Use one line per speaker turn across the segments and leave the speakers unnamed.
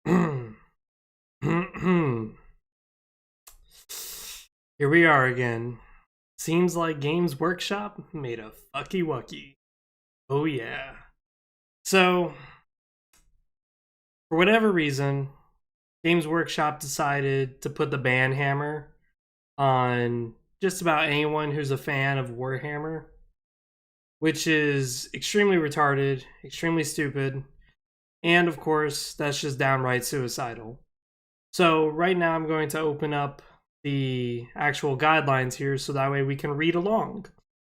Here we are again. Seems like Games Workshop made a fucky wucky. Oh yeah. So, for whatever reason, Games Workshop decided to put the ban hammer on just about anyone who's a fan of Warhammer, which is extremely retarded, extremely stupid, and of course, that's just downright suicidal. So right now I'm going to open up the actual guidelines here so that way we can read along.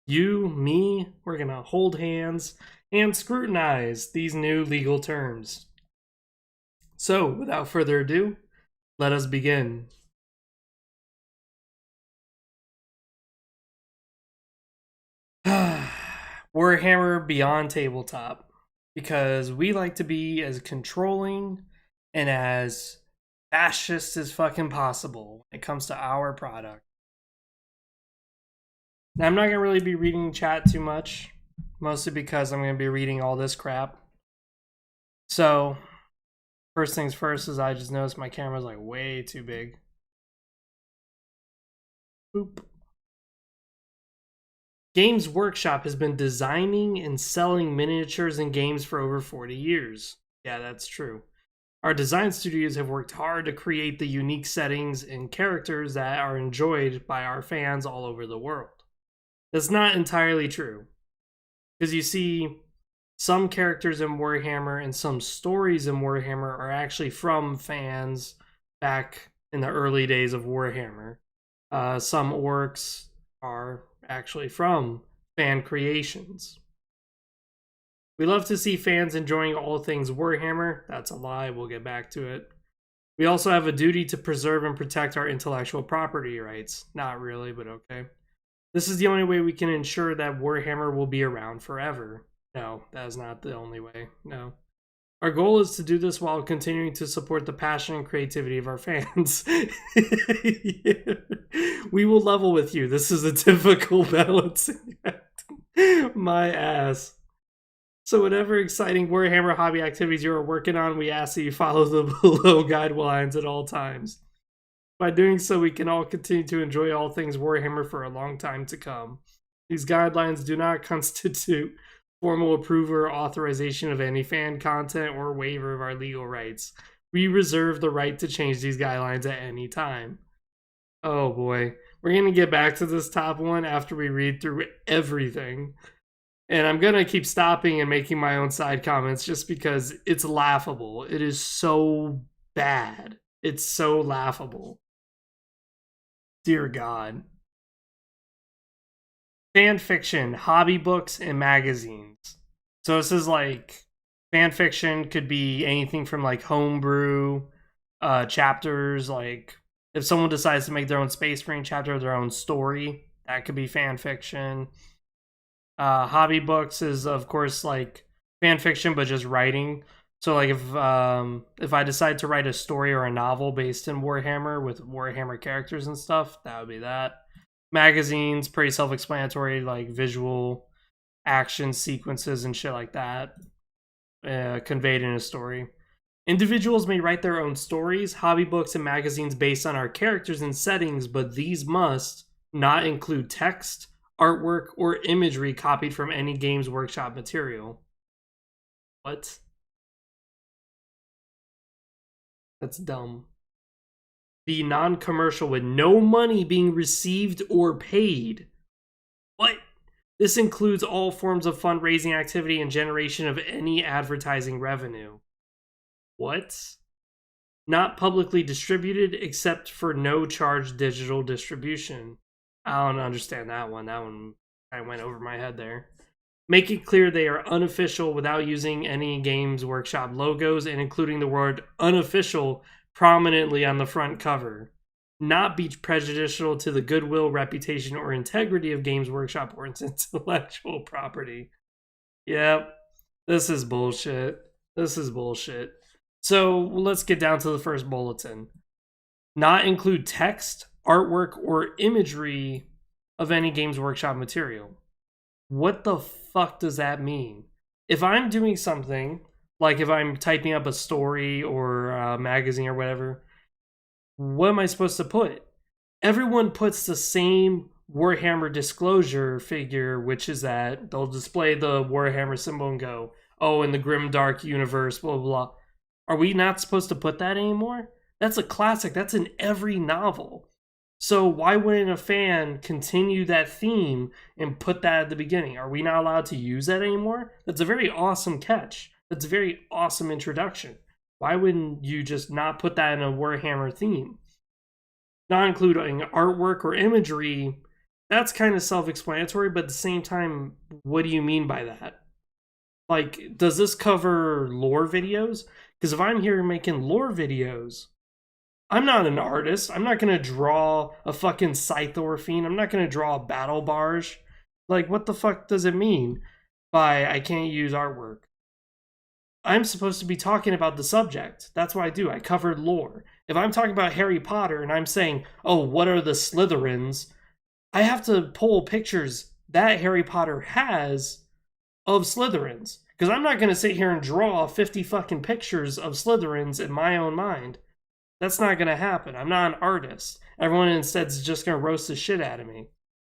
You, me, we're going to hold hands and scrutinize these new legal terms. So without further ado, let us begin. Warhammer Beyond Tabletop. Because we like to be as controlling and as fascist as fucking possible when it comes to our product. Now, I'm not going to really be reading chat too much, mostly because I'm going to be reading all this crap. So, first things first is I just noticed my camera's like way too big. Boop. Games Workshop has been designing and selling miniatures and games for over 40 years. Yeah, that's true. Our design studios have worked hard to create the unique settings and characters that are enjoyed by our fans all over the world. That's not entirely true. Because you see, some characters in Warhammer and some stories in Warhammer are actually from fans back in the early days of Warhammer. Some orcs are actually from fan creations. We love to see fans enjoying all things Warhammer. That's a lie, we'll get back to it. We also have a duty to preserve and protect our intellectual property rights. Not really, but okay. This is the only way we can ensure that Warhammer will be around forever. No, that is not the only way. No. Our goal is to do this while continuing to support the passion and creativity of our fans. Yeah. We will level with you. This is a difficult balancing act. My ass. So whatever exciting Warhammer hobby activities you are working on, we ask that you follow the below guidelines at all times. By doing so, we can all continue to enjoy all things Warhammer for a long time to come. These guidelines do not constitute formal approval or authorization of any fan content or waiver of our legal rights. We reserve the right to change these guidelines at any time. Oh boy. We're going to get back to this top one after we read through everything. And I'm going to keep stopping and making my own side comments just because it's laughable. It is so bad. It's so laughable. Dear God. Fan fiction, hobby books, and magazines. So this is like fan fiction could be anything from like homebrew chapters, like if someone decides to make their own Space Marine chapter, their own story, that could be fan fiction. Hobby books is of course like fan fiction, but just writing. So like if I decide to write a story or a novel based in Warhammer with Warhammer characters and stuff, that would be that. Magazines, pretty self-explanatory, like visual action sequences and shit like that, conveyed in a story. Individuals may write their own stories, hobby books, and magazines based on our characters and settings, but these must not include text, artwork, or imagery copied from any Games Workshop material. What? That's dumb. Be non-commercial with no money being received or paid. What? This includes all forms of fundraising activity and generation of any advertising revenue. What? Not publicly distributed except for no charge digital distribution. I don't understand that one. That one kind of went over my head there. Make it clear they are unofficial without using any Games Workshop logos and including the word unofficial prominently on the front cover. Not be prejudicial to the goodwill, reputation, or integrity of Games Workshop or its intellectual property. Yep, this is bullshit. This is bullshit. So let's get down to the first bulletin. Not include text, artwork, or imagery of any Games Workshop material. What the fuck does that mean? If I'm doing something Like if I'm typing up a story or a magazine or whatever, what am I supposed to put? Everyone puts the same Warhammer disclosure figure, which is that they'll display the Warhammer symbol and go, oh, in the grimdark universe, blah, blah, blah. Are we not supposed to put that anymore? That's a classic. That's in every novel. So why wouldn't a fan continue that theme and put that at the beginning? Are we not allowed to use that anymore? That's a very awesome catch. That's a very awesome introduction. Why wouldn't you just not put that in a Warhammer theme? Not including artwork or imagery, that's kind of self-explanatory, but at the same time, what do you mean by that? Like, does this cover lore videos? Because if I'm here making lore videos, I'm not an artist. I'm not going to draw a fucking Scythor fiend. I'm not going to draw a battle barge. Like, what the fuck does it mean by I can't use artwork? I'm supposed to be talking about the subject. That's what I do. I covered lore. If I'm talking about Harry Potter and I'm saying, oh, what are the Slytherins? I have to pull pictures that Harry Potter has of Slytherins. Because I'm not going to sit here and draw 50 fucking pictures of Slytherins in my own mind. That's not going to happen. I'm not an artist. Everyone instead is just going to roast the shit out of me.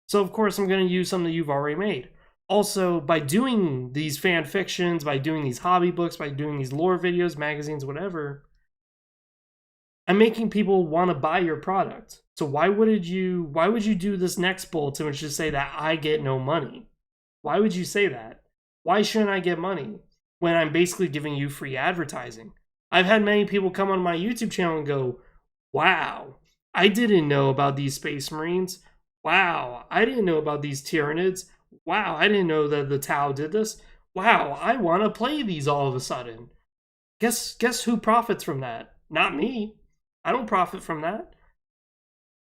So, of course, I'm going to use something you've already made. Also, by doing these fan fictions, by doing these hobby books, by doing these lore videos, magazines, whatever, I'm making people want to buy your product. So why would you do this next bulletin which just say that I get no money? Why would you say that? Why shouldn't I get money when I'm basically giving you free advertising? I've had many people come on my YouTube channel and go, wow, I didn't know about these Space Marines. Wow, I didn't know about these Tyranids. Wow, I didn't know that the Tau did this. Wow, I want to play these all of a sudden. Guess who profits from that? Not me. I don't profit from that.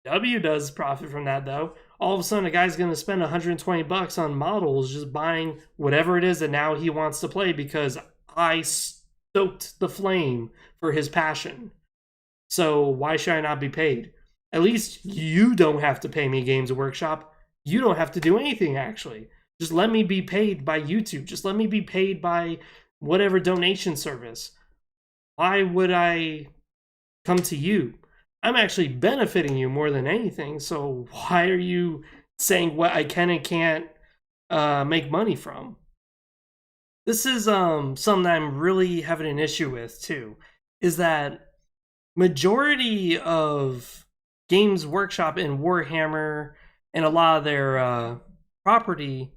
W does profit from that though. All of a sudden a guy's going to spend 120 bucks on models just buying whatever it is that now he wants to play because I stoked the flame for his passion. So why should I not be paid? At least you don't have to pay me, Games Workshop. You don't have to do anything, actually. Just let me be paid by YouTube. Just let me be paid by whatever donation service. Why would I come to you? I'm actually benefiting you more than anything, so why are you saying what I can and can't make money from? This is something that I'm really having an issue with, too, is that majority of Games Workshop and Warhammer and a lot of their property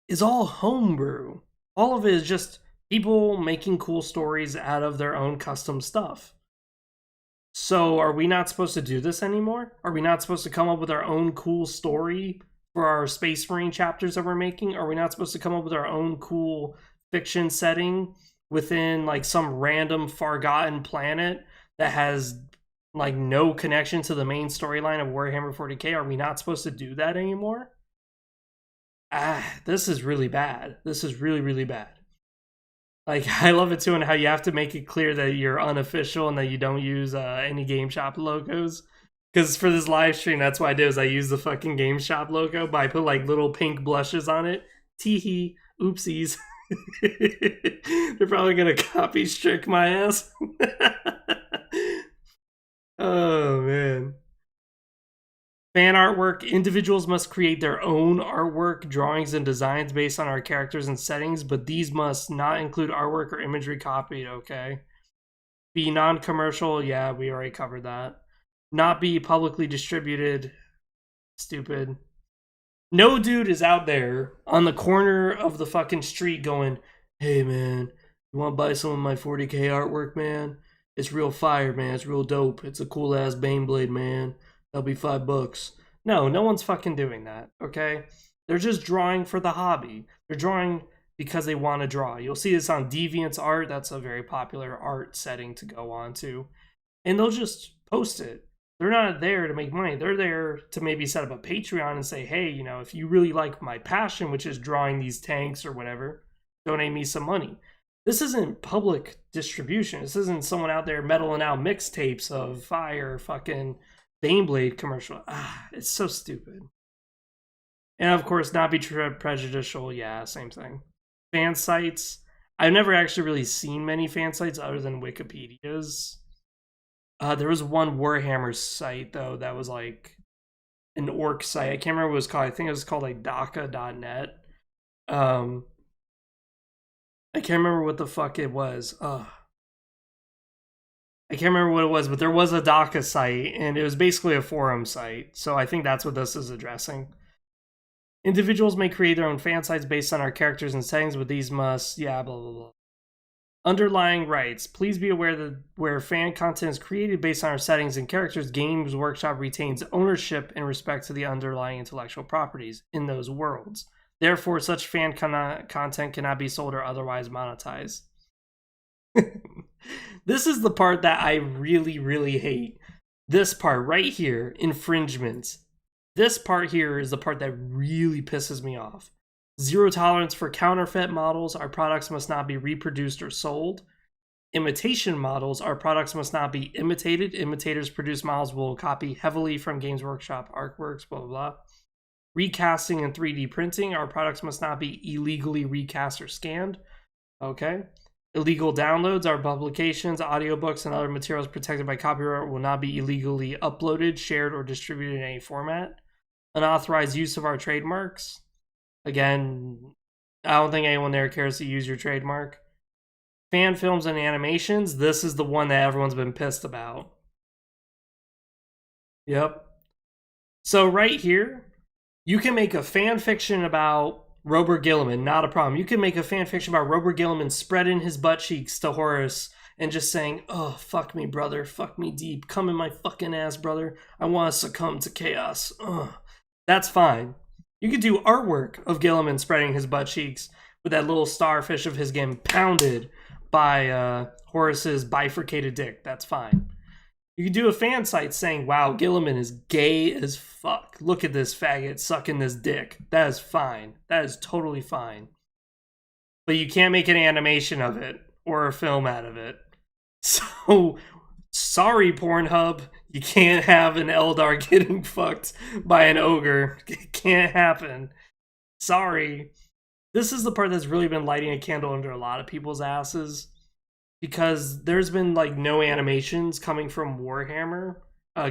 is all homebrew. All of it is just people making cool stories out of their own custom stuff. So are we not supposed to do this anymore? Are we not supposed to come up with our own cool story for our Space Marine chapters that we're making? Are we not supposed to come up with our own cool fiction setting within like some random forgotten planet that has like no connection to the main storyline of Warhammer 40k? Are we not supposed to do that anymore? This is really bad. This is really, really bad. Like, I love it too, and how you have to make it clear that you're unofficial and that you don't use any Game Shop logos. Because for this live stream, that's what I did, is I used the fucking Game Shop logo, but I put like little pink blushes on it. Teehee. Oopsies. They're probably gonna copy strict my ass. Oh, man. Fan artwork. Individuals must create their own artwork, drawings, and designs based on our characters and settings, but these must not include artwork or imagery copied, okay? Be non-commercial. Yeah, we already covered that. Not be publicly distributed. Stupid. No dude is out there on the corner of the fucking street going, hey, man, you want to buy some of my 40k artwork, man? It's real fire, man. It's real dope. It's a cool-ass Baneblade, man. That'll be $5. No one's fucking doing that, okay? They're just drawing for the hobby. They're drawing because they want to draw. You'll see this on DeviantArt. That's a very popular art setting to go on to. And they'll just post it. They're not there to make money. They're there to maybe set up a Patreon and say, hey, you know, if you really like my passion, which is drawing these tanks or whatever, donate me some money. This isn't public distribution. This isn't someone out there meddling out mixtapes of fire fucking Baneblade commercial. It's so stupid. And of course, not be prejudicial. Yeah, same thing. Fan sites. I've never actually really seen many fan sites other than Wikipedia's. There was one Warhammer site though that was like an orc site. I can't remember what it was called. I think it was called like Daka.net. Um, I can't remember what the fuck it was. I can't remember what it was, but there was a Daka site, and it was basically a forum site. So I think that's what this is addressing. Individuals may create their own fan sites based on our characters and settings, but these must, blah, blah, blah. Underlying rights. Please be aware that where fan content is created based on our settings and characters, Games Workshop retains ownership in respect to the underlying intellectual properties in those worlds. Therefore, such fan content cannot be sold or otherwise monetized. This is the part that I really, really hate. This part right here, infringements. This part here is the part that really pisses me off. Zero tolerance for counterfeit models. Our products must not be reproduced or sold. Imitation models. Our products must not be imitated. Imitators produced models will copy heavily from Games Workshop artworks, blah, blah, blah. Recasting and 3D printing. Our products must not be illegally recast or scanned. Okay. Illegal downloads. Our publications, audiobooks, and other materials protected by copyright will not be illegally uploaded, shared, or distributed in any format. Unauthorized use of our trademarks. Again, I don't think anyone there cares to use your trademark. Fan films and animations. This is the one that everyone's been pissed about. Yep. So right here, you can make a fan fiction about Robert Gilliman, not a problem. You can make a fan fiction about Robert Gilliman spreading his butt cheeks to Horus and just saying, oh, fuck me, brother. Fuck me deep. Come in my fucking ass, brother. I want to succumb to chaos. That's fine. You could do artwork of Gilliman spreading his butt cheeks with that little starfish of his getting pounded by Horus's bifurcated dick. That's fine. You could do a fan site saying, wow, Gilliman is gay as fuck. Look at this faggot sucking this dick. That is fine. That is totally fine. But you can't make an animation of it or a film out of it. So, sorry, Pornhub. You can't have an Eldar getting fucked by an ogre. It can't happen. Sorry. This is the part that's really been lighting a candle under a lot of people's asses. Because there's been like no animations coming from Warhammer,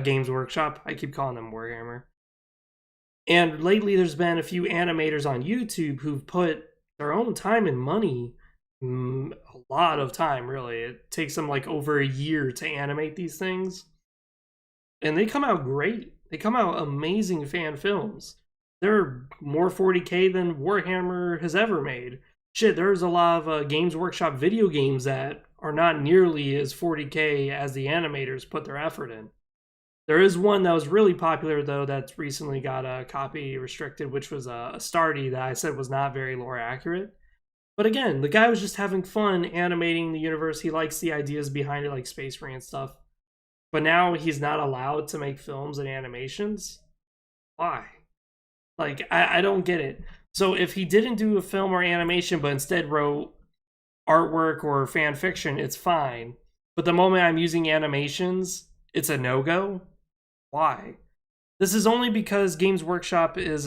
Games Workshop. I keep calling them Warhammer. And lately there's been a few animators on YouTube who've put their own time and money, a lot of time really. It takes them like over a year to animate these things. And they come out great. They come out amazing fan films. They're more 40K than Warhammer has ever made. Shit, there's a lot of Games Workshop video games that are not nearly as 40K as the animators put their effort in. There is one that was really popular, though, that's recently got a copy restricted, which was a Stardy that I said was not very lore accurate. But again, the guy was just having fun animating the universe. He likes the ideas behind it, like Space Marine and stuff. But now he's not allowed to make films and animations? Why? Like, I don't get it. So if he didn't do a film or animation, but instead wrote artwork or fan fiction, it's fine. But the moment I'm using animations, it's a no-go? Why? This is only because Games Workshop is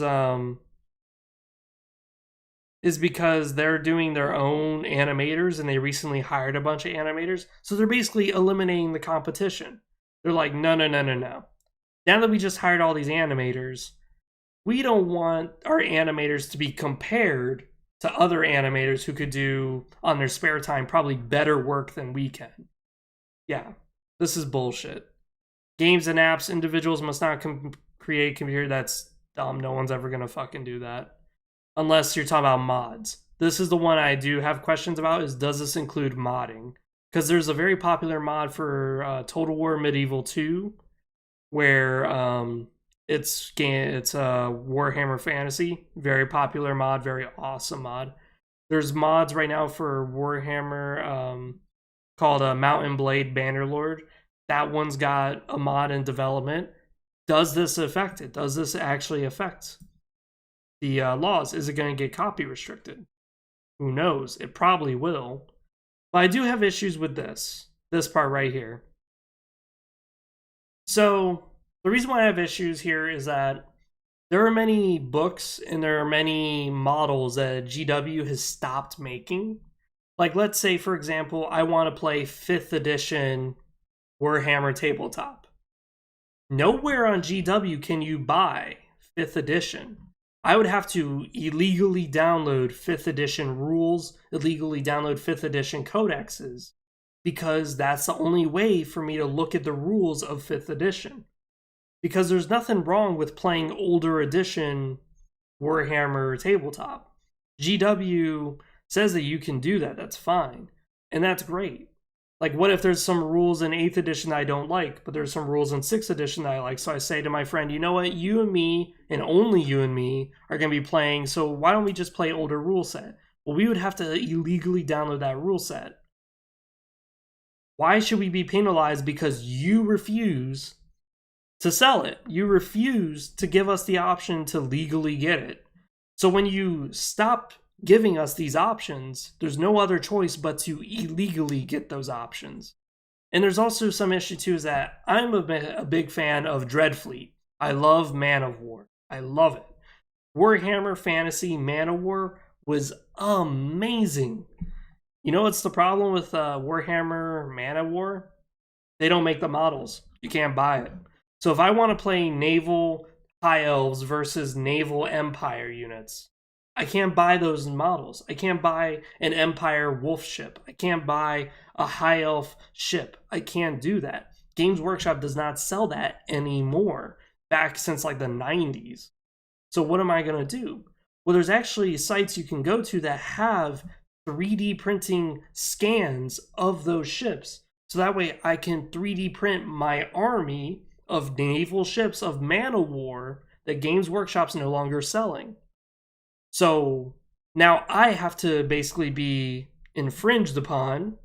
because they're doing their own animators and they recently hired a bunch of animators. So they're basically eliminating the competition. They're like, no. Now that we just hired all these animators, we don't want our animators to be compared to other animators who could do, on their spare time, probably better work than we can. Yeah, this is bullshit. Games and apps, individuals must not create computer. That's dumb. No one's ever going to fucking do that. Unless you're talking about mods. This is the one I do have questions about, is does this include modding? Because there's a very popular mod for Total War Medieval 2, where it's Warhammer Fantasy. Very popular mod, very awesome mod. There's mods right now for Warhammer called Mountain Blade Bannerlord. That one's got a mod in development. Does this affect it? Does this actually affect the laws? Is it going to get copy restricted? Who knows? It probably will. But I do have issues with this part right here. So the reason why I have issues here is that there are many books and there are many models that GW has stopped making Like, let's say, for example, I want to play 5th edition Warhammer Tabletop. Nowhere on GW can you buy 5th edition. I would have to illegally download 5th edition rules, illegally download 5th edition codexes, because that's the only way for me to look at the rules of 5th edition. Because there's nothing wrong with playing older edition Warhammer Tabletop. GW says that you can do that, that's fine. And that's great. Like, what if there's some rules in 8th edition that I don't like, but there's some rules in 6th edition that I like? So I say to my friend, you know what, you and me, and only you and me, are going to be playing, so why don't we just play older rule set? Well, we would have to illegally download that rule set. Why should we be penalized because you refuse to sell it? You refuse to give us the option to legally get it. So when you stop giving us these options, there's no other choice but to illegally get those options. And there's also some issue too, is that I'm a big fan of Dreadfleet. I love Man of War. I love it. Warhammer Fantasy Man of War was amazing. You know what's the problem with Warhammer Man of War? They don't make the models. You can't buy it. So if I want to play naval high elves versus naval empire units, I can't buy those models. I can't buy an Empire wolf ship. I can't buy a high elf ship. I can't do that. Games Workshop does not sell that anymore, back since like the 90s. So what am I going to do? Well, there's actually sites you can go to that have 3D printing scans of those ships. So that way I can 3D print my army of naval ships of Man of War that Games Workshop's no longer selling. So now I have to basically be infringed upon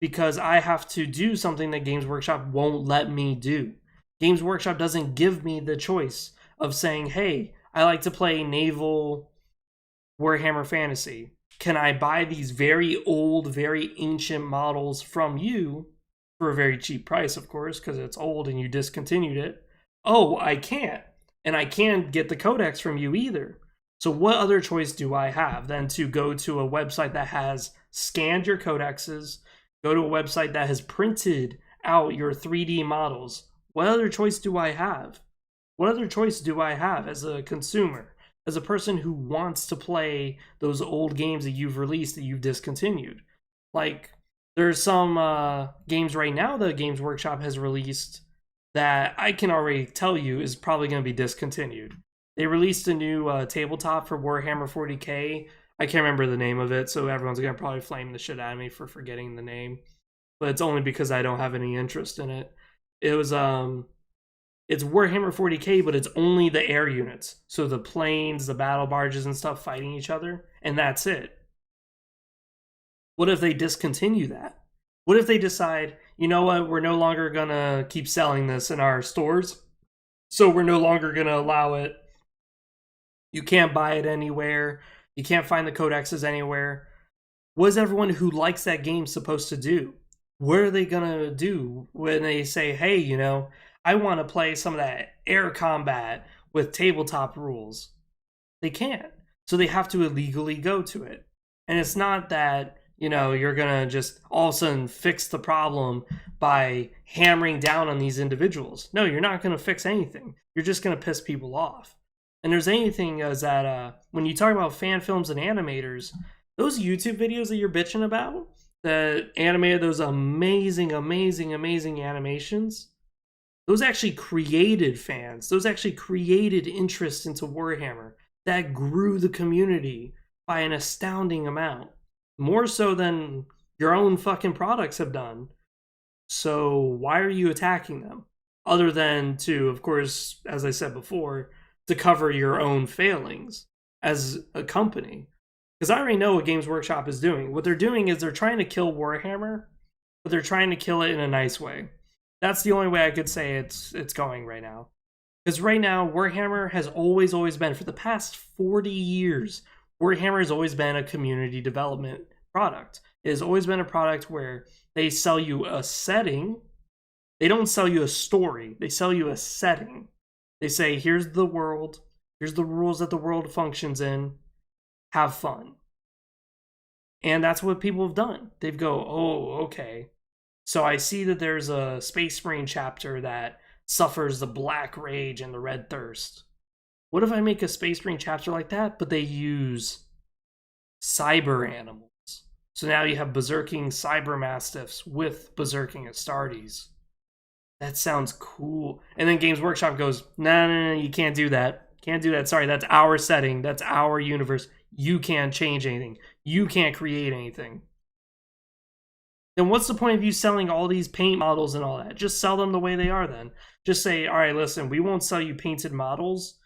because I have to do something that Games Workshop won't let me do. Games Workshop doesn't give me the choice of saying, hey, I like to play naval Warhammer Fantasy. Can I buy these very old, very ancient models from you for a very cheap price, of course, because it's old and you discontinued it? Oh, I can't. And I can't get the codex from you either. So what other choice do I have than to go to a website that has scanned your codexes, go to a website that has printed out your 3D models? What other choice do I have? What other choice do I have as a consumer, as a person who wants to play those old games that you've released that you've discontinued? Like, there's some games right now that Games Workshop has released that I can already tell you is probably going to be discontinued. They released a new tabletop for Warhammer 40k. I can't remember the name of it, so everyone's going to probably flame the shit out of me for forgetting the name. But it's only because I don't have any interest in it. It was, it's Warhammer 40k, but it's only the air units. So the planes, the battle barges and stuff fighting each other, and that's it. What if they discontinue that? What if they decide, you know what, we're no longer going to keep selling this in our stores, so we're no longer going to allow it. You can't buy it anywhere. You can't find the codexes anywhere. What is everyone who likes that game supposed to do? What are they going to do when they say, hey, you know, I want to play some of that air combat with tabletop rules? They can't. So they have to illegally go to it. And it's not that, you know, you're going to just all of a sudden fix the problem by hammering down on these individuals. No, you're not going to fix anything. You're just going to piss people off. And there's anything is that when you talk about fan films and animators, those YouTube videos that you're bitching about that animated those amazing, amazing, amazing animations, those actually created fans. Those actually created interest into Warhammer. That grew the community by an astounding amount. More so than your own fucking products have done. So why are you attacking them? Other than to, of course, as I said before, to cover your own failings as a company. Because I already know what Games Workshop is doing. What they're doing is they're trying to kill Warhammer, but they're trying to kill it in a nice way. That's the only way I could say it's going right now. Because right now, Warhammer has always been, for the past 40 years, Warhammer has always been a community development product. It has always been a product where they sell you a setting. They don't sell you a story. They sell you a setting. They say, here's the world. Here's the rules that the world functions in. Have fun. And that's what people have done. They've go, oh, okay. So I see that there's a Space Marine chapter that suffers the Black Rage and the Red Thirst. What if I make a Space Marine chapter like that, but they use cyber animals? So now you have berserking cyber mastiffs with berserking Astartes. That sounds cool. And then Games Workshop goes, no, you can't do that. Can't do that. Sorry, that's our setting. That's our universe. You can't change anything. You can't create anything. Then what's the point of you selling all these paint models and all that? Just sell them the way they are then. Just say, all right, listen, we won't sell you painted models.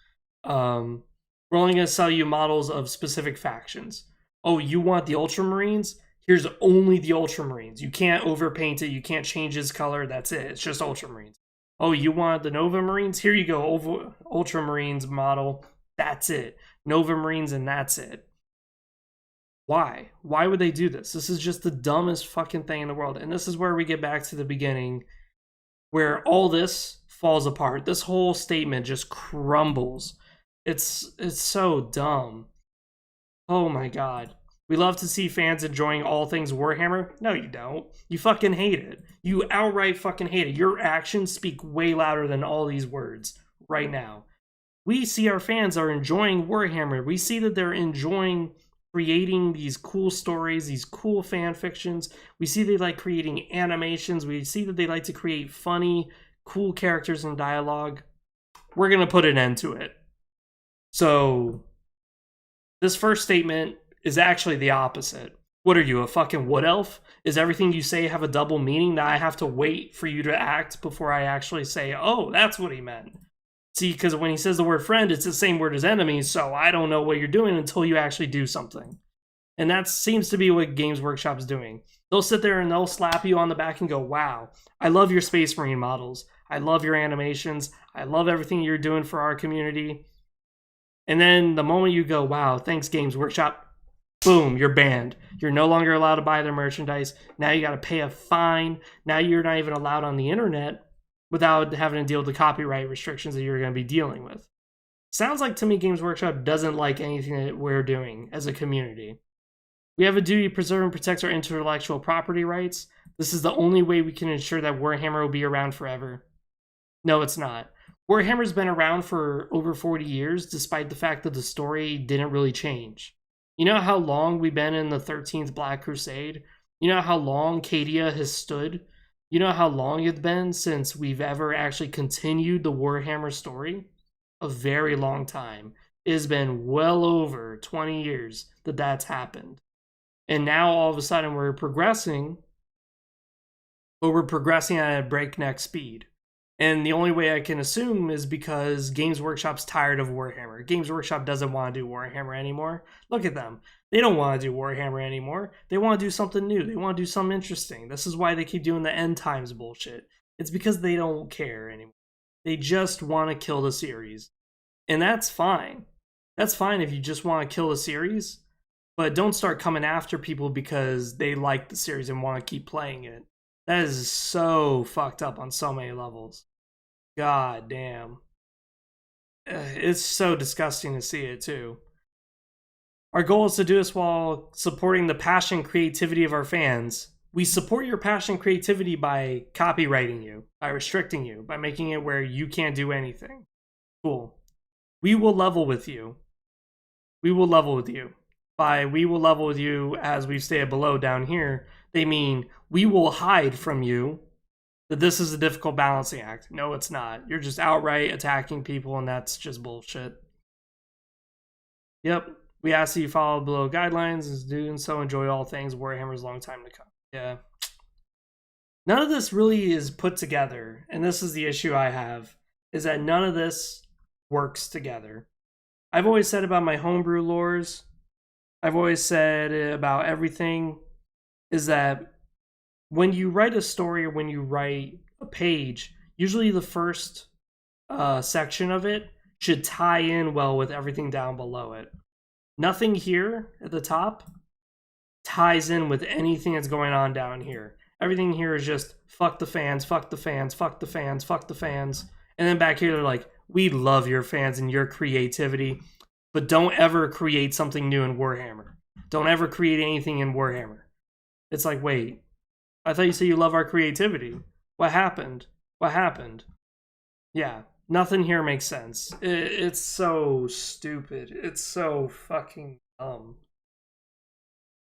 We're only going to sell you models of specific factions. Oh, you want the Ultramarines? Here's only the Ultramarines. You can't overpaint it. You can't change his color. That's it. It's just Ultramarines. Oh, you want the Nova Marines? Here you go. Ultramarines model. That's it. Nova Marines and that's it. Why? Why would they do this? This is just the dumbest fucking thing in the world. And this is where we get back to the beginning, where all this falls apart. This whole statement just crumbles. It's so dumb. Oh my god. We love to see fans enjoying all things Warhammer. No, you don't. You fucking hate it. You outright fucking hate it. Your actions speak way louder than all these words right now. We see our fans are enjoying Warhammer. We see that they're enjoying creating these cool stories, these cool fan fictions. We see they like creating animations. We see that they like to create funny, cool characters and dialogue. We're going to put an end to it. So this first statement is actually the opposite. What are you, a fucking wood elf? Is everything you say have a double meaning that I have to wait for you to act before I actually say, oh, that's what he meant? See, because when he says the word friend, it's the same word as enemy, so I don't know what you're doing until you actually do something. And that seems to be what Games Workshop is doing. They'll sit there and they'll slap you on the back and go, wow, I love your Space Marine models. I love your animations. I love everything you're doing for our community. And then the moment you go, wow, thanks Games Workshop, boom, you're banned. You're no longer allowed to buy their merchandise. Now you got to pay a fine. Now you're not even allowed on the internet without having to deal with the copyright restrictions that you're going to be dealing with. Sounds like to me Games Workshop doesn't like anything that we're doing as a community. We have a duty to preserve and protect our intellectual property rights. This is the only way we can ensure that Warhammer will be around forever. No, it's not. Warhammer's been around for over 40 years, despite the fact that the story didn't really change. You know how long we've been in the 13th Black Crusade? You know how long Cadia has stood? You know how long it's been since we've ever actually continued the Warhammer story? A very long time. It has been well over 20 years that that's happened. And now all of a sudden we're progressing, but we're progressing at a breakneck speed. And the only way I can assume is because Games Workshop's tired of Warhammer. Games Workshop doesn't want to do Warhammer anymore. Look at them. They don't want to do Warhammer anymore. They want to do something new. They want to do something interesting. This is why they keep doing the end times bullshit. It's because they don't care anymore. They just want to kill the series. And that's fine. That's fine if you just want to kill the series. But don't start coming after people because they like the series and want to keep playing it. That is so fucked up on so many levels. God damn. It's so disgusting to see it too. Our goal is to do this while supporting the passion and creativity of our fans. We support your passion and creativity by copywriting you, by restricting you, by making it where you can't do anything. Cool. We will level with you. We will level with you. By we will level with you, as we've stated below down here, they mean we will hide from you that this is a difficult balancing act. No, it's not. You're just outright attacking people, and that's just bullshit. Yep. We ask that you follow below guidelines, and doing so enjoy all things Warhammer's long time to come. Yeah. None of this really is put together, and this is the issue I have, is that none of this works together. I've always said about my homebrew lores, I've always said about everything, is that when you write a story or when you write a page, usually the first section of it should tie in well with everything down below it. Nothing here at the top ties in with anything that's going on down here. Everything here is just fuck the fans, fuck the fans, fuck the fans, fuck the fans. And then back here they're like, we love your fans and your creativity, but don't ever create something new in Warhammer. don't ever create anything in Warhammer. It's like, wait, I thought you said you love our creativity. What happened? What happened? Yeah, nothing here makes sense. It's so stupid. It's so fucking dumb.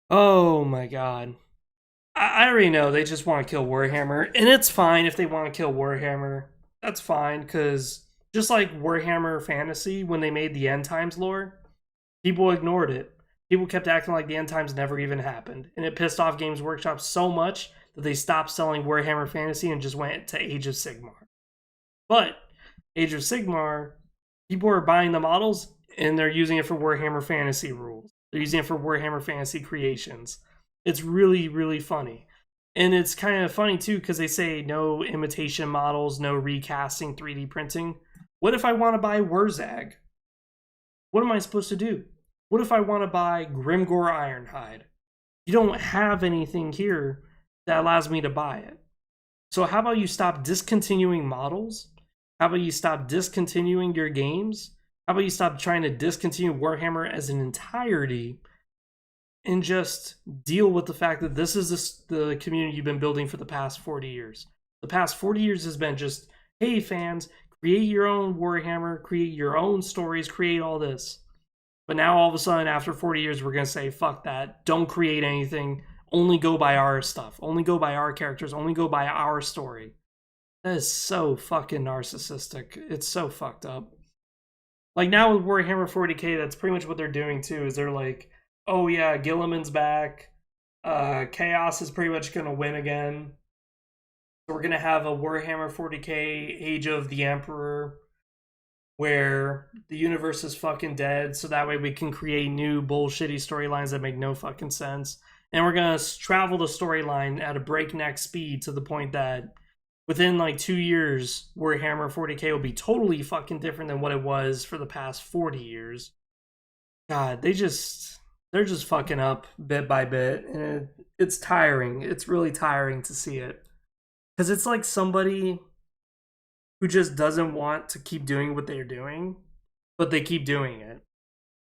Oh my god. I already know they just want to kill Warhammer, and it's fine if they want to kill Warhammer. That's fine, because just like Warhammer Fantasy, when they made the End Times lore, people ignored it. People kept acting like the End Times never even happened, and it pissed off Games Workshop so much that they stopped selling Warhammer Fantasy and just went to Age of Sigmar. But Age of Sigmar, people are buying the models, and they're using it for Warhammer Fantasy rules. They're using it for Warhammer Fantasy creations. It's really, really funny. And it's kind of funny, too, because they say no imitation models, no recasting, 3D printing. What if I want to buy Wurzag? What am I supposed to do? What if I want to buy Grimgor Ironhide? You don't have anything here that allows me to buy it. So how about you stop discontinuing models? How about you stop discontinuing your games? How about you stop trying to discontinue Warhammer as an entirety and just deal with the fact that this is the community you've been building for the past 40 years. The past 40 years has been just, hey fans, create your own Warhammer, create your own stories, create all this. But now all of a sudden, after 40 years, we're going to say, fuck that, don't create anything, only go by our stuff, only go by our characters, only go by our story. That is so fucking narcissistic. It's so fucked up. Like now with Warhammer 40k, that's pretty much what they're doing too, is they're like, oh yeah, Gilliman's back. Chaos is pretty much going to win again. So we're going to have a Warhammer 40k Age of the Emperor where the universe is fucking dead, so that way we can create new bullshitty storylines that make no fucking sense. And we're going to travel the storyline at a breakneck speed to the point that within like 2 years, Warhammer 40k will be totally fucking different than what it was for the past 40 years. God, they're just fucking up bit by bit, and it's tiring. It's really tiring to see it. Because it's like somebody who just doesn't want to keep doing what they're doing, but they keep doing it.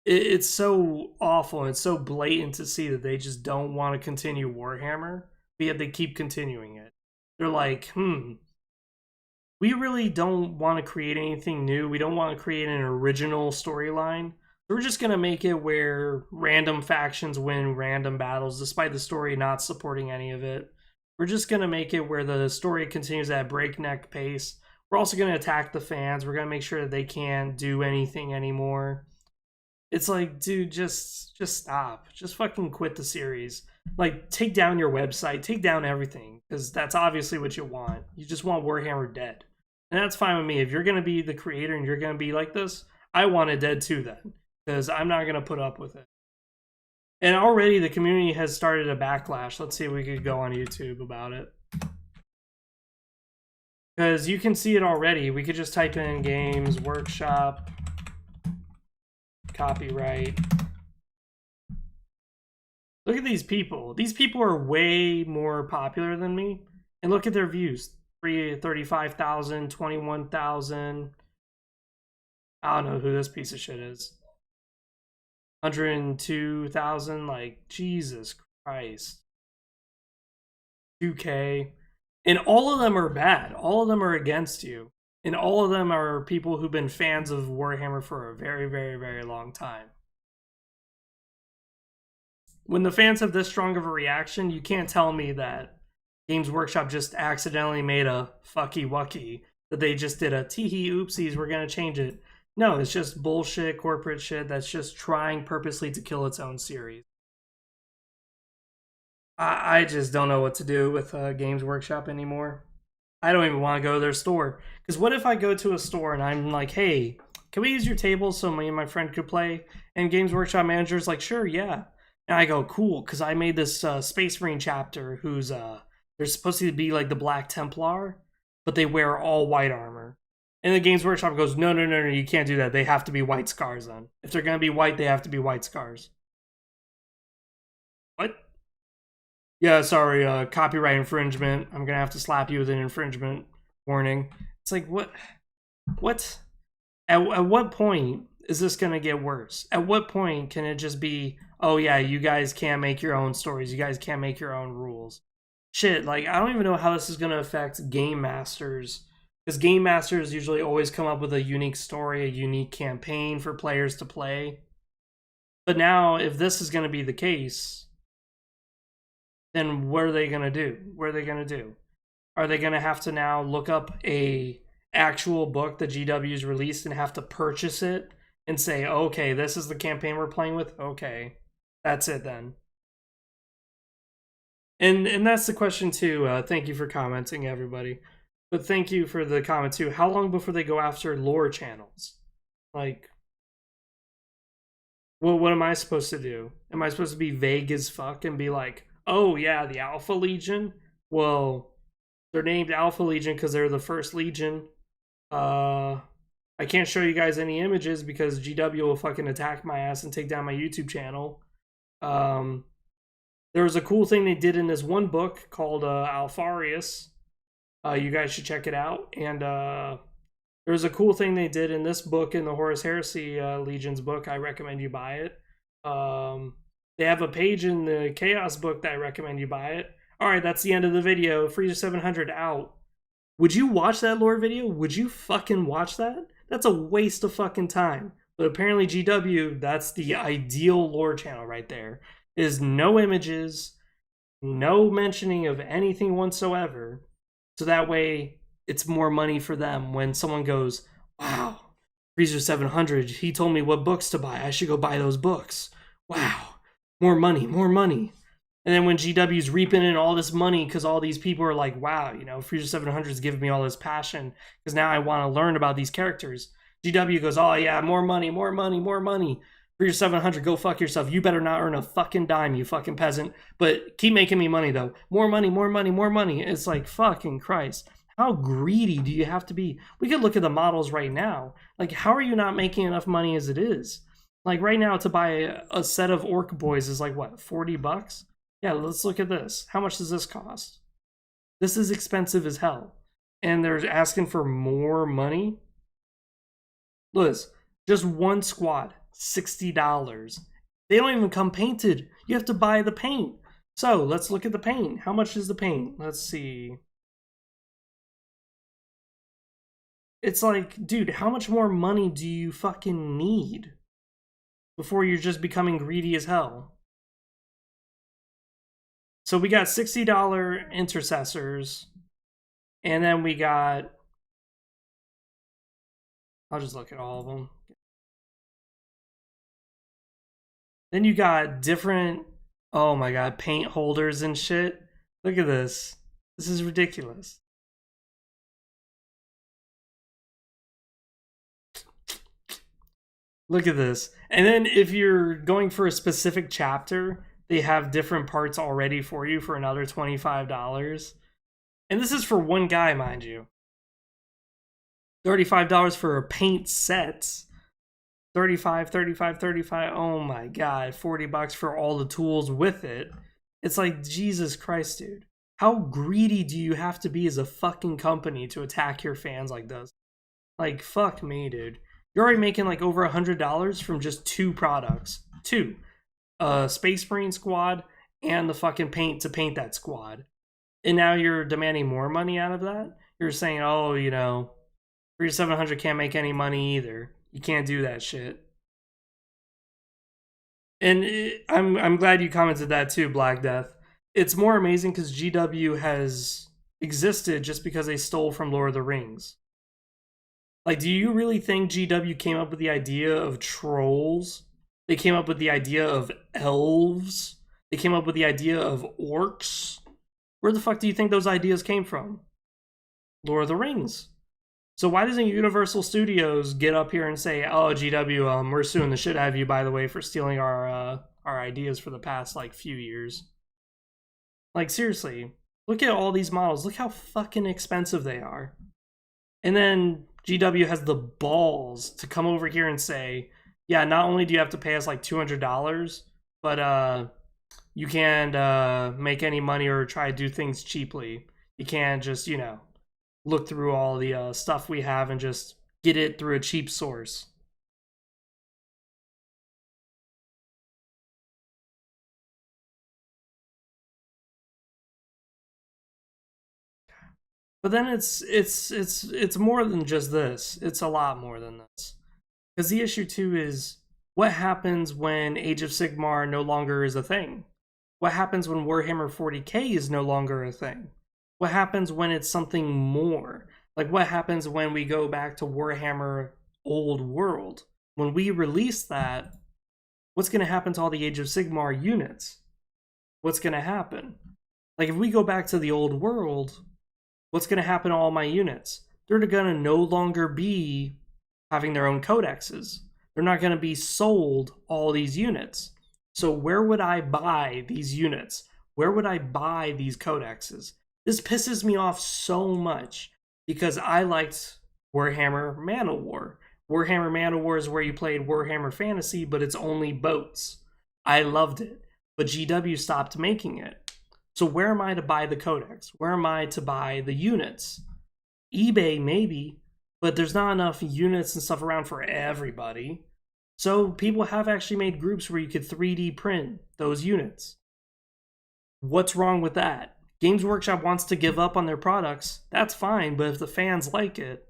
It's so awful, and it's so blatant to see that they just don't want to continue Warhammer, but yet they keep continuing it. They're like, we really don't want to create anything new. We don't want to create an original storyline. We're just going to make it where random factions win random battles, despite the story not supporting any of it. We're just going to make it where the story continues at breakneck pace. We're also going to attack the fans. We're going to make sure that they can't do anything anymore. It's like, dude, just stop. Just fucking quit the series. Like, take down your website. Take down everything. Because that's obviously what you want. You just want Warhammer dead. And that's fine with me. If you're going to be the creator and you're going to be like this, I want it dead too then. Because I'm not going to put up with it. And already the community has started a backlash. Let's see if we could go on YouTube about it. Because you can see it already. We could just type in Games Workshop copyright. Look at these people. These people are way more popular than me. And look at their views. 35,000, 21,000. I don't know who this piece of shit is. 102,000. Like, Jesus Christ. 2K. And all of them are bad. All of them are against you. And all of them are people who've been fans of Warhammer for a very, very, very long time. When the fans have this strong of a reaction, you can't tell me that Games Workshop just accidentally made a fucky wucky, that they just did a tee-hee oopsies, we're going to change it. No, it's just bullshit corporate shit that's just trying purposely to kill its own series. I just don't know what to do with Games Workshop anymore. I don't even want to go to their store. Because what if I go to a store and I'm like, hey, can we use your table so me and my friend could play? And Games Workshop manager's like, sure, yeah. And I go, cool, because I made this Space Marine chapter who's, they're supposed to be like the Black Templar, but they wear all white armor. And the Games Workshop goes, no, you can't do that. They have to be white scars then. If they're going to be white, they have to be white scars. What? Yeah, sorry, copyright infringement. I'm going to have to slap you with an infringement warning. It's like, what? At what point is this going to get worse? At what point can it just be, oh yeah, you guys can't make your own stories, you guys can't make your own rules? Shit, like, I don't even know how this is going to affect game masters, because game masters usually always come up with a unique story, a unique campaign for players to play. But now, if this is going to be the case, then what are they going to do? What are they going to do? Are they going to have to now look up a actual book that GW's released and have to purchase it and say, okay, this is the campaign we're playing with? Okay, that's it then. And that's the question too. Thank you for commenting, everybody. But thank you for the comment too. How long before they go after lore channels? Like, well, what am I supposed to do? Am I supposed to be vague as fuck and be like, oh yeah, the Alpha Legion? Well, they're named Alpha Legion because they're the first Legion. I can't show you guys any images because GW will fucking attack my ass and take down my YouTube channel. There was a cool thing they did in this one book called Alfarius. You guys should check it out. And there was a cool thing they did in this book, in the Horus Heresy Legion's book. I recommend you buy it. They have a page in the Chaos book that I recommend you buy it. Alright, that's the end of the video. Freezer 700 out. Would you watch that lore video? Would you fucking watch that? That's a waste of fucking time. But apparently GW, that's the ideal lore channel right there. Is no images, no mentioning of anything whatsoever. So that way, it's more money for them when someone goes, wow, Freezer 700, he told me what books to buy. I should go buy those books. Wow, more money, more money. And then when GW's reaping in all this money because all these people are like, wow, you know, Freezer 700 is giving me all this passion because now I want to learn about these characters. GW goes, oh yeah, more money, more money, more money. Freezer 700, go fuck yourself. You better not earn a fucking dime, you fucking peasant. But keep making me money, though. More money, more money, more money. It's like, fucking Christ. How greedy do you have to be? We could look at the models right now. Like, how are you not making enough money as it is? Like, right now, to buy a set of Orc Boys is like, what, 40 bucks? Yeah, let's look at this. How much does this cost? This is expensive as hell. And they're asking for more money? Liz, just one squad, $60. They don't even come painted. You have to buy the paint. So let's look at the paint. How much is the paint? Let's see. It's like, dude, how much more money do you fucking need before you're just becoming greedy as hell? So we got $60 intercessors, and then we got, I'll just look at all of them. Then you got different, oh my god, paint holders and shit. Look at this. This is ridiculous. Look at this. And then if you're going for a specific chapter, they have different parts already for you for another $25. And this is for one guy, mind you. $35 for a paint set. 35, 35, 35. Oh my god, 40 bucks for all the tools with it. It's like, Jesus Christ, dude. How greedy do you have to be as a fucking company to attack your fans like this? Like, fuck me, dude. You're already making like over $100 from just two products. Two. Space Marine squad and the fucking paint to paint that squad. And now you're demanding more money out of that? You're saying, oh, you know, 3700 can't make any money either. You can't do that shit. And I'm glad you commented that too, Black Death. It's more amazing because GW has existed just because they stole from Lord of the Rings. Like, do you really think GW came up with the idea of trolls? They came up with the idea of elves? They came up with the idea of orcs? Where the fuck do you think those ideas came from? Lord of the Rings. So why doesn't Universal Studios get up here and say, oh, GW, we're suing the shit out of you, by the way, for stealing our ideas for the past, like, few years? Like, seriously, look at all these models. Look how fucking expensive they are. And then GW has the balls to come over here and say, yeah, not only do you have to pay us like $200, but you can't make any money or try to do things cheaply. You can't just, you know, look through all the stuff we have and just get it through a cheap source. But then it's more than just this. It's a lot more than this. Because the issue too is what happens when Age of Sigmar no longer is a thing? What happens when Warhammer 40k is no longer a thing? What happens when it's something more? Like what happens when we go back to Warhammer Old World? When we release that, what's going to happen to all the Age of Sigmar units? What's going to happen? Like if we go back to the Old World, what's going to happen to all my units? They're going to no longer be having their own codexes. They're not going to be sold all these units. So where would I buy these units? Where would I buy these codexes? This pisses me off so much because I liked Warhammer Man War. Warhammer Man War is where you played Warhammer Fantasy, but it's only boats. I loved it, but GW stopped making it. So where am I to buy the codex? Where am I to buy the units? eBay, maybe, but there's not enough units and stuff around for everybody. So people have actually made groups where you could 3D print those units. What's wrong with that? Games Workshop wants to give up on their products. That's fine, but if the fans like it,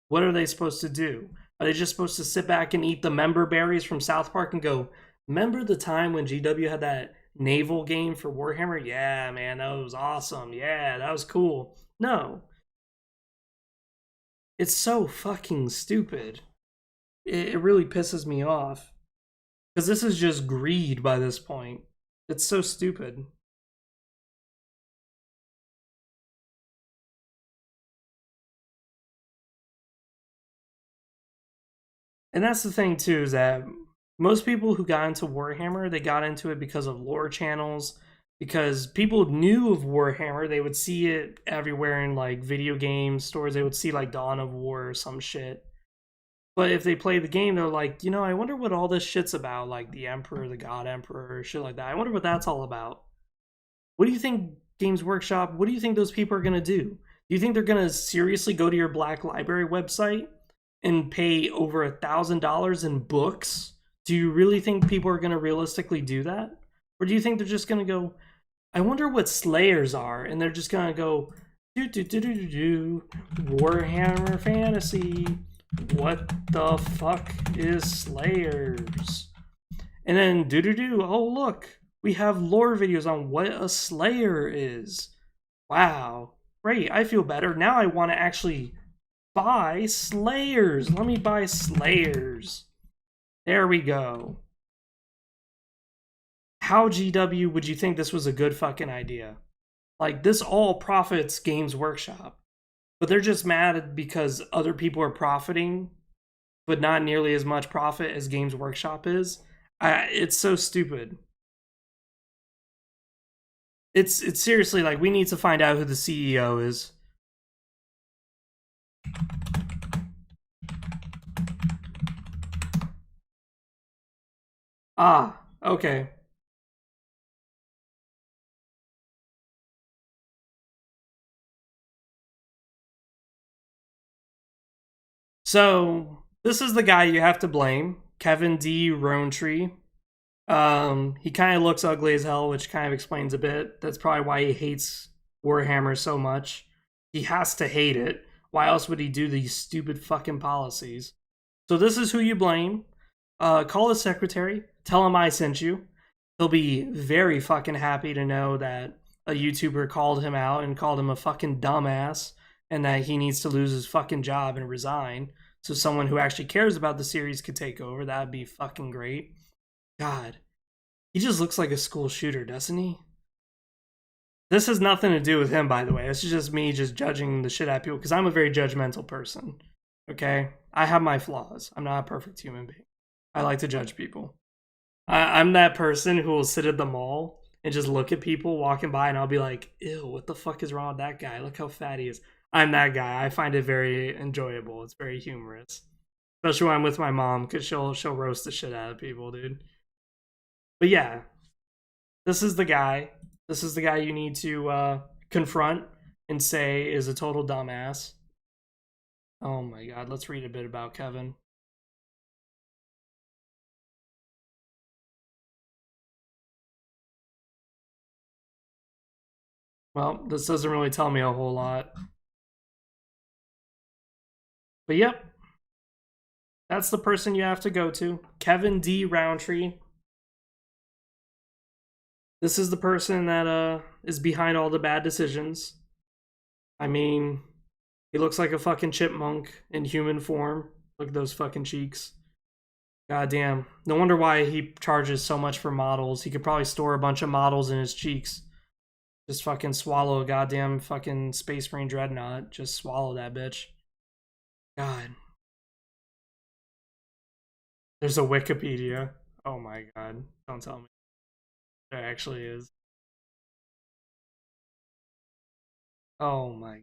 what are they supposed to do? Are they just supposed to sit back and eat the member berries from South Park and go, remember the time when GW had that naval game for Warhammer? Yeah, man, that was awesome. Yeah, that was cool. No. It's so fucking stupid. It really pisses me off. Because this is just greed by this point. It's so stupid. And that's the thing too, is that most people who got into Warhammer, they got into it because of lore channels, because people knew of Warhammer. They would see it everywhere in like video game stores. They would see like Dawn of War or some shit. But if they play the game, they're like, you know, I wonder what all this shit's about, like the Emperor, the God Emperor, shit like that. I wonder what that's all about. What do you think, Games Workshop? What do you think those people are gonna do? Do you think they're gonna seriously go to your Black Library website and pay over $1,000 in books? Do you really think people are gonna realistically do that? Or do you think they're just gonna go, I wonder what Slayers are, and they're just gonna go, Warhammer Fantasy. What the fuck is Slayers? And then oh look, we have lore videos on what a Slayer is. Wow, great, I feel better. Now I want to actually buy Slayers. Let me buy Slayers. There we go. How GW would you think this was a good fucking idea? Like, this all profits Games Workshop. But they're just mad because other people are profiting, but not nearly as much profit as Games Workshop is. It's so stupid. It's seriously like we need to find out who the CEO is. Ah, okay. So this is the guy you have to blame, Kevin D. Rowntree. He kind of looks ugly as hell, which kind of explains a bit. That's probably why he hates Warhammer so much. He has to hate it. Why else would he do these stupid fucking policies? So this is who you blame. Call his secretary. Tell him I sent you. He'll be very fucking happy to know that a YouTuber called him out and called him a fucking dumbass and that he needs to lose his fucking job and resign so someone who actually cares about the series could take over. That'd be fucking great. God, he just looks like a school shooter, doesn't he? This has nothing to do with him, by the way. This is just me just judging the shit out of people because I'm a very judgmental person. Okay? I have my flaws. I'm not a perfect human being. I like to judge people. I'm that person who will sit at the mall and just look at people walking by and I'll be like, ew, what the fuck is wrong with that guy? Look how fat he is. I'm that guy. I find it very enjoyable. It's very humorous. Especially when I'm with my mom because she'll roast the shit out of people, dude. But yeah, this is the guy. This is the guy you need to confront and say is a total dumbass. Oh my god, let's read a bit about Kevin. Well, this doesn't really tell me a whole lot. But yep, that's the person you have to go to. Kevin D. Roundtree. This is the person that is behind all the bad decisions. I mean, he looks like a fucking chipmunk in human form. Look at those fucking cheeks. God damn. No wonder why he charges so much for models. He could probably store a bunch of models in his cheeks. Just fucking swallow a goddamn fucking Space Marine Dreadnought. Just swallow that bitch. God. There's a Wikipedia. Oh my god. Don't tell me. There actually is. Oh my.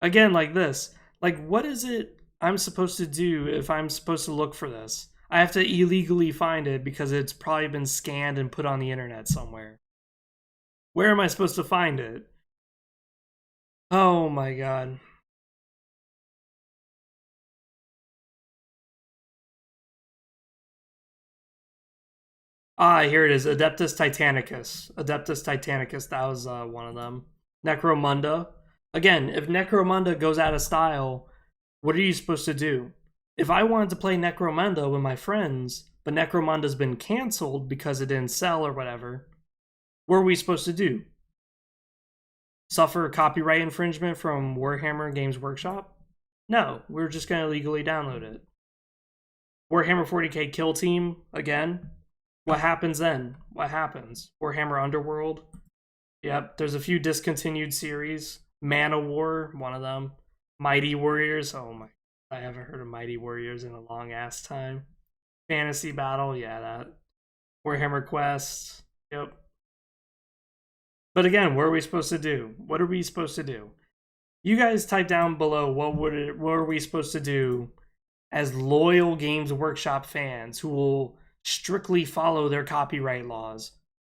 Again, like this. Like, what is it I'm supposed to do if I'm supposed to look for this? I have to illegally find it because it's probably been scanned and put on the internet somewhere. Where am I supposed to find it? Oh my god. Ah, here it is. Adeptus Titanicus. Adeptus Titanicus. That was one of them. Necromunda. Again, if Necromunda goes out of style, what are you supposed to do? If I wanted to play Necromunda with my friends, but Necromunda's been canceled because it didn't sell or whatever, what are we supposed to do? Suffer copyright infringement from Warhammer Games Workshop? No, we're just going to legally download it. Warhammer 40k Kill Team, again. What happens then? What happens? Warhammer Underworld? Yep, there's a few discontinued series. Mana War, one of them. Mighty Warriors, oh my, I haven't heard of Mighty Warriors in a long ass time. Fantasy Battle, yeah, that. Warhammer Quest, yep. But again, what are we supposed to do? What are we supposed to do? You guys type down below what are we supposed to do as loyal Games Workshop fans who will strictly follow their copyright laws.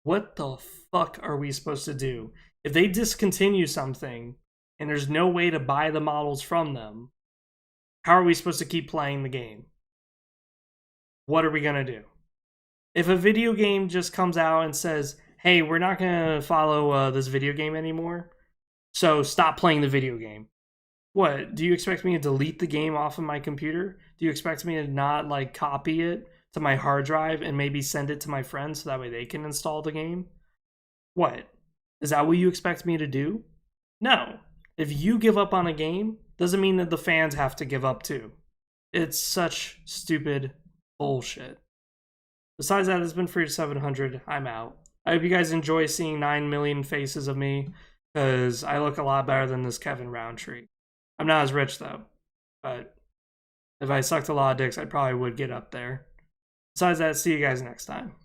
What the fuck are we supposed to do? If they discontinue something and there's no way to buy the models from them, how are we supposed to keep playing the game? What are we going to do? If a video game just comes out and says, hey, we're not going to follow this video game anymore, so stop playing the video game. What? Do you expect me to delete the game off of my computer? Do you expect me to not, like, copy it to my hard drive and maybe send it to my friends so that way they can install the game? What? Is that what you expect me to do? No. If you give up on a game, doesn't mean that the fans have to give up too. It's such stupid bullshit. Besides that, it's been free to 700. I'm out. I hope you guys enjoy seeing 9 million faces of me, because I look a lot better than this Kevin Roundtree. I'm not as rich though, but if I sucked a lot of dicks, I probably would get up there. Besides that, see you guys next time.